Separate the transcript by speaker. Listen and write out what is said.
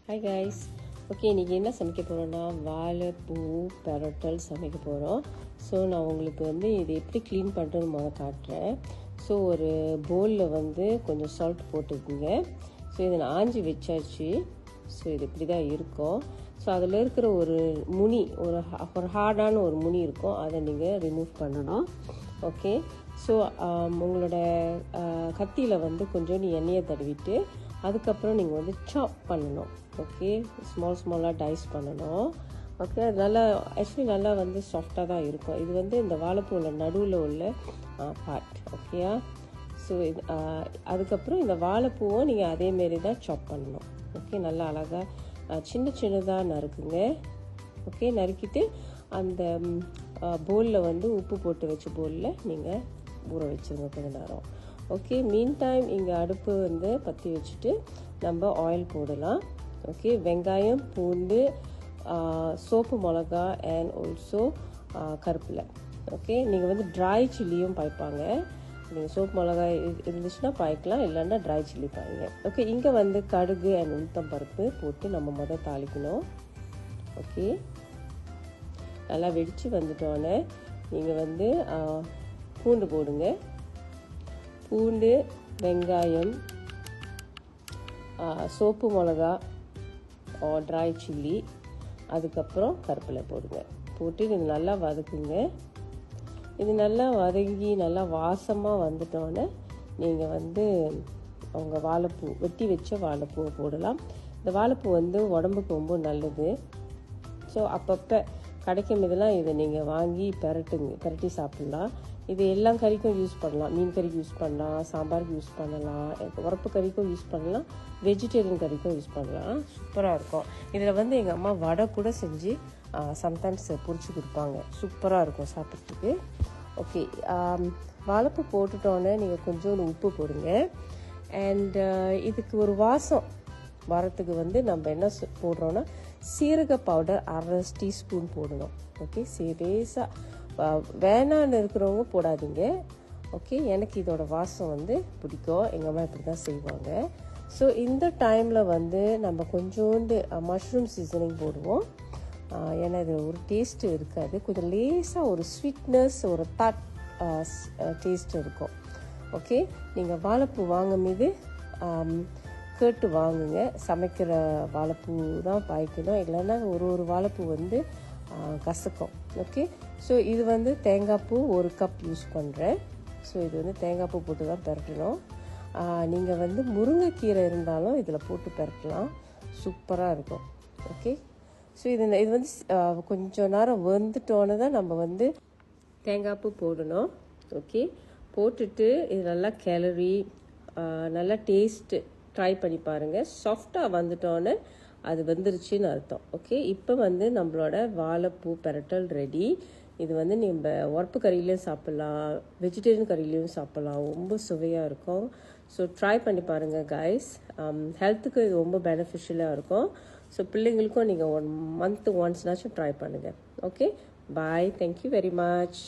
Speaker 1: Hi guys. Okay, இன்றைக்கி என்ன சமைக்க போகிறோன்னா வாழைப்பூ பெரட்டல் சமைக்க போகிறோம். ஸோ நான் உங்களுக்கு இது எப்படி க்ளீன் பண்ணுறதுன்னு காட்டுறேன். ஸோ ஒரு பவுலில் கொஞ்சம் சால்ட் போட்டுக்குங்க. ஸோ இதை நான் ஆஞ்சி வச்சாச்சு. ஸோ இது இப்படி தான் இருக்கும். ஸோ அதில் இருக்கிற ஒரு முனி, ஒரு ஹார்டான ஒரு முனி இருக்கும், அதை நீங்கள் ரிமூவ் பண்ணணும். ஓகே, ஸோ உங்களோட கத்தியில் கொஞ்சம் எண்ணெயை தடவிட்டு அதுக்கப்புறம் நீங்கள் சாப் பண்ணணும். ஓகே, ஸ்மாலாக டைஸ் பண்ணணும். ஓகே, அது நல்லா சாஃப்டாக தான் இருக்கும். இது இந்த வாழைப்பூவில் நடுவில் உள்ள பார்ட். ஓகேயா? ஸோ அதுக்கப்புறம் இந்த வாழைப்பூவை நீங்கள் அதேமாரி தான் சாப் பண்ணணும். ஓகே, நல்லா அழகாக சின்னதாக நறுக்குங்க. ஓகே, நறுக்கிட்டு அந்த பவுலில் உப்பு போட்டு வச்ச பவுலில் நீங்கள் ஊற வச்சுருங்க கொஞ்ச நேரம். ஓகே, மீன் டைம் இங்கே அடுப்பு பற்றி வச்சுட்டு நம்ம ஆயில் போடலாம். ஓகே, வெங்காயம், பூண்டு, சோப்பு மிளகா அண்ட் ஆல்சோ கருப்பில். ஓகே, நீங்கள் ட்ரை சில்லியும் பாய்ப்பாங்க. நீங்கள் சோப்பு மிளகாய் இருந்துச்சுன்னா பாய்க்கலாம், இல்லைன்னா ட்ரை சில்லி பாய்ங்க. ஓகே, இங்கே கடுகு அண்ட் உளுத்தம் பருப்பு போட்டு நம்ம தாளிக்கணும். ஓகே, நல்லா வெடித்து வந்துட்டோன்னே நீங்கள் பூண்டு போடுங்க. பூண்டு, வெங்காயம், சோப்பு மிளகா, ட்ரை சில்லி, அதுக்கப்புறம் கருப்பிலை போடுங்க. போட்டு இது நல்லா வதக்குங்க. இது நல்லா வதங்கி நல்லா வாசமாக வந்துட்டோன்னே நீங்கள் அவங்க வாழைப்பூ வெட்டி வச்ச வாழைப்பூவை போடலாம். இந்த வாழைப்பூ உடம்புக்கு ரொம்ப நல்லது. ஸோ அப்பப்போ கிடைக்கும் இதெல்லாம் இதை நீங்கள் வாங்கி பெரட்டி சாப்பிட்லாம். இது எல்லா கறிக்கும் யூஸ் பண்ணலாம். மீன் கறிக்கு யூஸ் பண்ணலாம், சாம்பாருக்கு யூஸ் பண்ணலாம், உரப்பு கறிக்கும் யூஸ் பண்ணலாம், வெஜிடேரியன் கறிக்கும் யூஸ் பண்ணலாம். சூப்பராக இருக்கும். இதில் எங்கள் அம்மா வடை கூட செஞ்சு சம்டைம்ஸ் பொரிச்சு கொடுப்பாங்க. சூப்பராக இருக்கும் சாப்பிட்றதுக்கு. ஓகே, வாழைப்பூ போட்டுட்டோன்னே நீங்கள் கொஞ்சோண்டு உப்பு போடுங்க. அண்ட் இதுக்கு ஒரு வாசம் வரத்துக்கு நம்ம என்ன போடுறோன்னா சீரக பவுடர் 1/2 டீஸ்பூன் போடணும். ஓகே, லேசாக வேணான்னு இருக்கிறவங்க போடாதீங்க. ஓகே, எனக்கு இதோட வாசம் பிடிக்கும். எங்கள் அம்மா இப்படி தான் செய்வாங்க. ஸோ இந்த டைமில் நம்ம கொஞ்சோண்டு மஷ்ரூம் சீசனிங் போடுவோம். ஏன்னா இது ஒரு டேஸ்ட்டு இருக்காது, கொஞ்சம் லேசாக ஒரு ஸ்வீட்னஸ், ஒரு தட் டேஸ்ட் இருக்கும். ஓகே, நீங்கள் வாழைப்பூ வாங்கும் மீது கேட்டு வாங்குங்க. சமைக்கிற வாழைப்பூ தான் பாய்க்கணும், இல்லைன்னா ஒரு வாழைப்பூ கசக்கும். ஓகே, ஸோ இது தேங்காய் பூ 1 கப் யூஸ் பண்ணுறேன். ஸோ இது தேங்காய் பூ போட்டு தான் பெரட்டணும். நீங்கள் முருங்கைக்கீரை இருந்தாலும் இதில் போட்டு பெரட்டலாம், சூப்பராக இருக்கும். ஓகே, ஸோ இது கொஞ்சம் நேரம் வந்துட்டோன்னு தான் நம்ம தேங்காய் பூ போடணும். ஓகே, போட்டுட்டு இது நல்லா கிளறி நல்லா டேஸ்ட்டு ட்ரை பண்ணி பாருங்கள். சாஃப்டாக வந்துட்டோன்னு அது வந்துருச்சுன்னு அர்த்தம். ஓகே, இப்போ நம்மளோட வாழைப்பூ பெரட்டல் ரெடி. இது நம்ம உரப்பு கறியிலையும் சாப்பிட்லாம், வெஜிடேரியன் கறியிலையும் சாப்பிட்லாம், ரொம்ப சுவையாக இருக்கும். ஸோ ட்ரை பண்ணி பாருங்கள் கைஸ். ஹெல்த்துக்கு இது ரொம்ப பெனிஃபிஷியலாக இருக்கும். ஸோ பிள்ளைங்களுக்கும் நீங்கள் 1 மந்த் ஒன்ஸ்னாச்சும் ட்ரை பண்ணுங்கள். Okay, bye. Thank you very much.